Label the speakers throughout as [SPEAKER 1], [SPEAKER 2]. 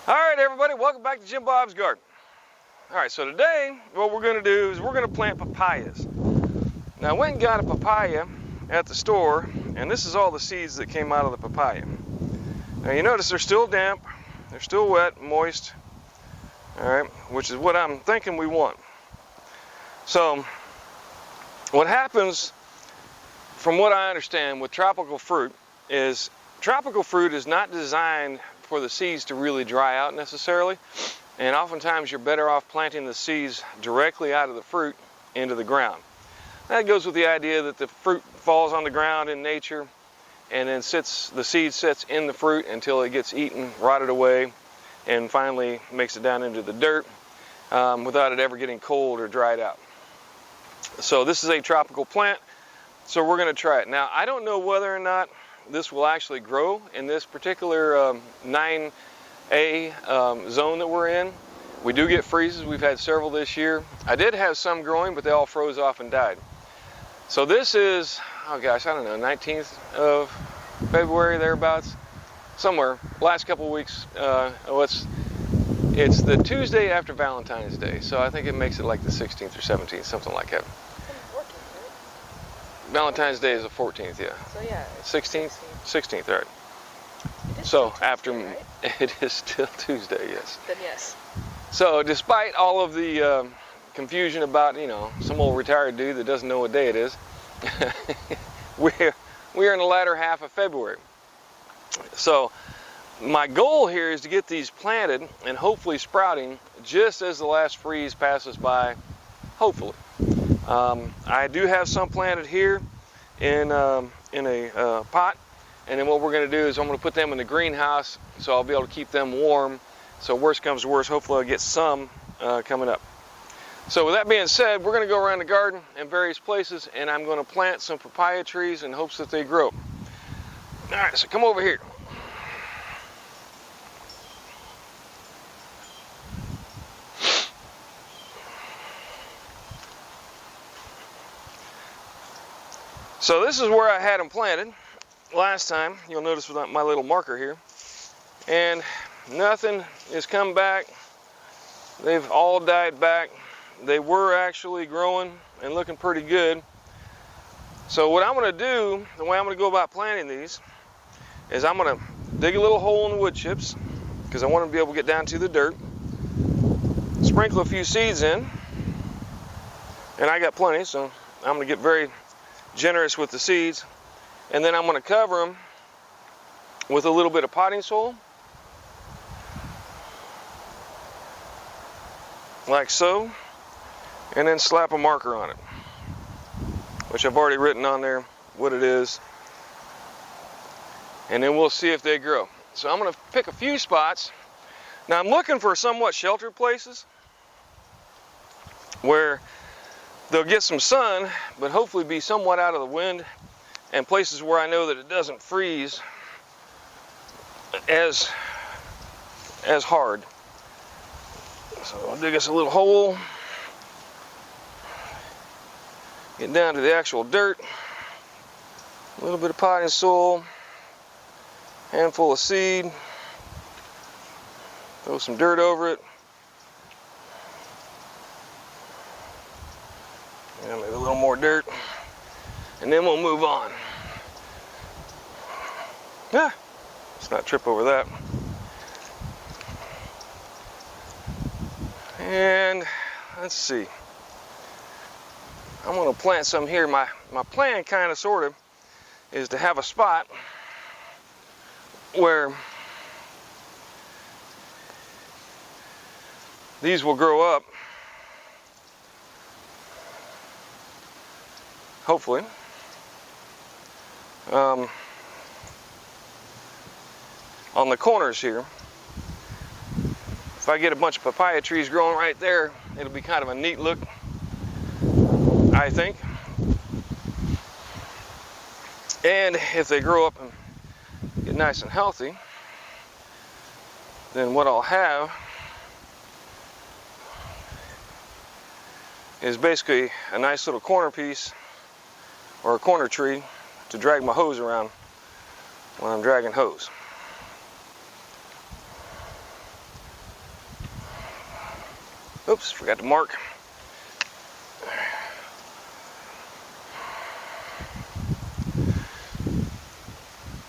[SPEAKER 1] All right, everybody, welcome back to Jim Bob's Garden. All right, so today what we're going to do is we're going to plant papayas. Now, I went and got a papaya at the store, and this is all the seeds that came out of the papaya. Now, you notice they're still damp, they're still wet, moist, all right, which is what I'm thinking we want. So, what happens, from what I understand, with tropical fruit is not designed for the seeds to really dry out necessarily, and oftentimes you're better off planting the seeds directly out of the fruit into the ground. That goes with the idea that the fruit falls on the ground in nature and then the seed sits in the fruit until it gets eaten, rotted away, and finally makes it down into the dirt without it ever getting cold or dried out. So this is a tropical plant, so we're going to try it. Now, I don't know whether or not this will actually grow in this particular 9A zone that we're in. We do get freezes. We've had several this year. I did have some growing, but they all froze off and died. So this is, oh gosh, I don't know, 19th of February, thereabouts, somewhere. Last couple of weeks. It's the Tuesday after Valentine's Day, so I think it makes it like the 16th or 17th, something like that. Valentine's Day is the 14th, yeah.
[SPEAKER 2] So yeah.
[SPEAKER 1] 16th? 16th, right. So after,
[SPEAKER 2] right?
[SPEAKER 1] It is still Tuesday, yes.
[SPEAKER 2] Then yes.
[SPEAKER 1] So despite all of the confusion about, some old retired dude that doesn't know what day it is, we're in the latter half of February. So my goal here is to get these planted and hopefully sprouting just as the last freeze passes by, hopefully. I do have some planted here in a pot, and then what we're going to do is I'm going to put them in the greenhouse so I'll be able to keep them warm. So worst comes to worst, hopefully I'll get some coming up. So with that being said, we're going to go around the garden in various places, and I'm going to plant some papaya trees in hopes that they grow. All right, so come over here. So this is where I had them planted last time. You'll notice with my little marker here. And nothing has come back. They've all died back. They were actually growing and looking pretty good. So what I'm going to do, the way I'm going to go about planting these, is I'm going to dig a little hole in the wood chips because I want to be able to get down to the dirt. Sprinkle a few seeds in. And I got plenty, so I'm going to get very generous with the seeds, and then I'm going to cover them with a little bit of potting soil, like so, and then slap a marker on it, which I've already written on there what it is, and then we'll see if they grow. So I'm going to pick a few spots. Now I'm looking for somewhat sheltered places where they'll get some sun, but hopefully be somewhat out of the wind, and places where I know that it doesn't freeze as hard. So I'll dig us a little hole, get down to the actual dirt, a little bit of potting soil, handful of seed, throw some dirt over it. And maybe a little more dirt, and then we'll move on. Let's not trip over that. And let's see. I'm going to plant some here. My plan, kind of, sort of, is to have a spot where these will grow up. Hopefully. On the corners here, if I get a bunch of papaya trees growing right there, it'll be kind of a neat look, I think. And if they grow up and get nice and healthy, then what I'll have is basically a nice little corner piece or a corner tree to drag my hose around when I'm dragging hose. Oops, forgot to mark.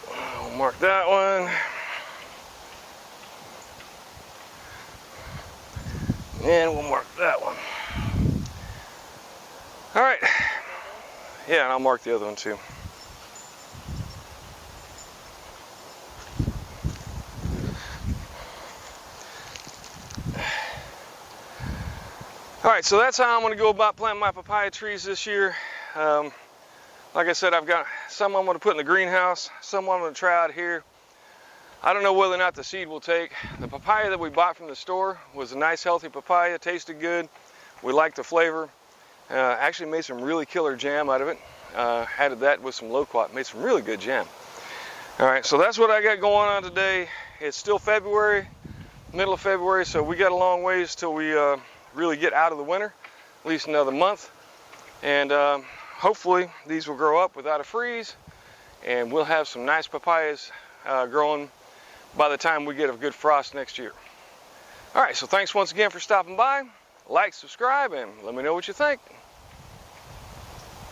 [SPEAKER 1] We'll mark that one. And we'll mark that one. All right. Yeah, and I'll mark the other one too. All right, so that's how I'm going to go about planting my papaya trees this year. Like I said, I've got some I'm going to put in the greenhouse, some I'm going to try out here. I don't know whether or not the seed will take. The papaya that we bought from the store was a nice, healthy papaya, tasted good. We liked the flavor. Actually made some really killer jam out of it. Added that with some loquat, made some really good jam. All right, so that's what I got going on today. It's still February, middle of February, so we got a long ways till we really get out of the winter, at least another month. And hopefully these will grow up without a freeze, and we'll have some nice papayas growing by the time we get a good frost next year. All right, so thanks once again for stopping by. Like, subscribe, and let me know what you think.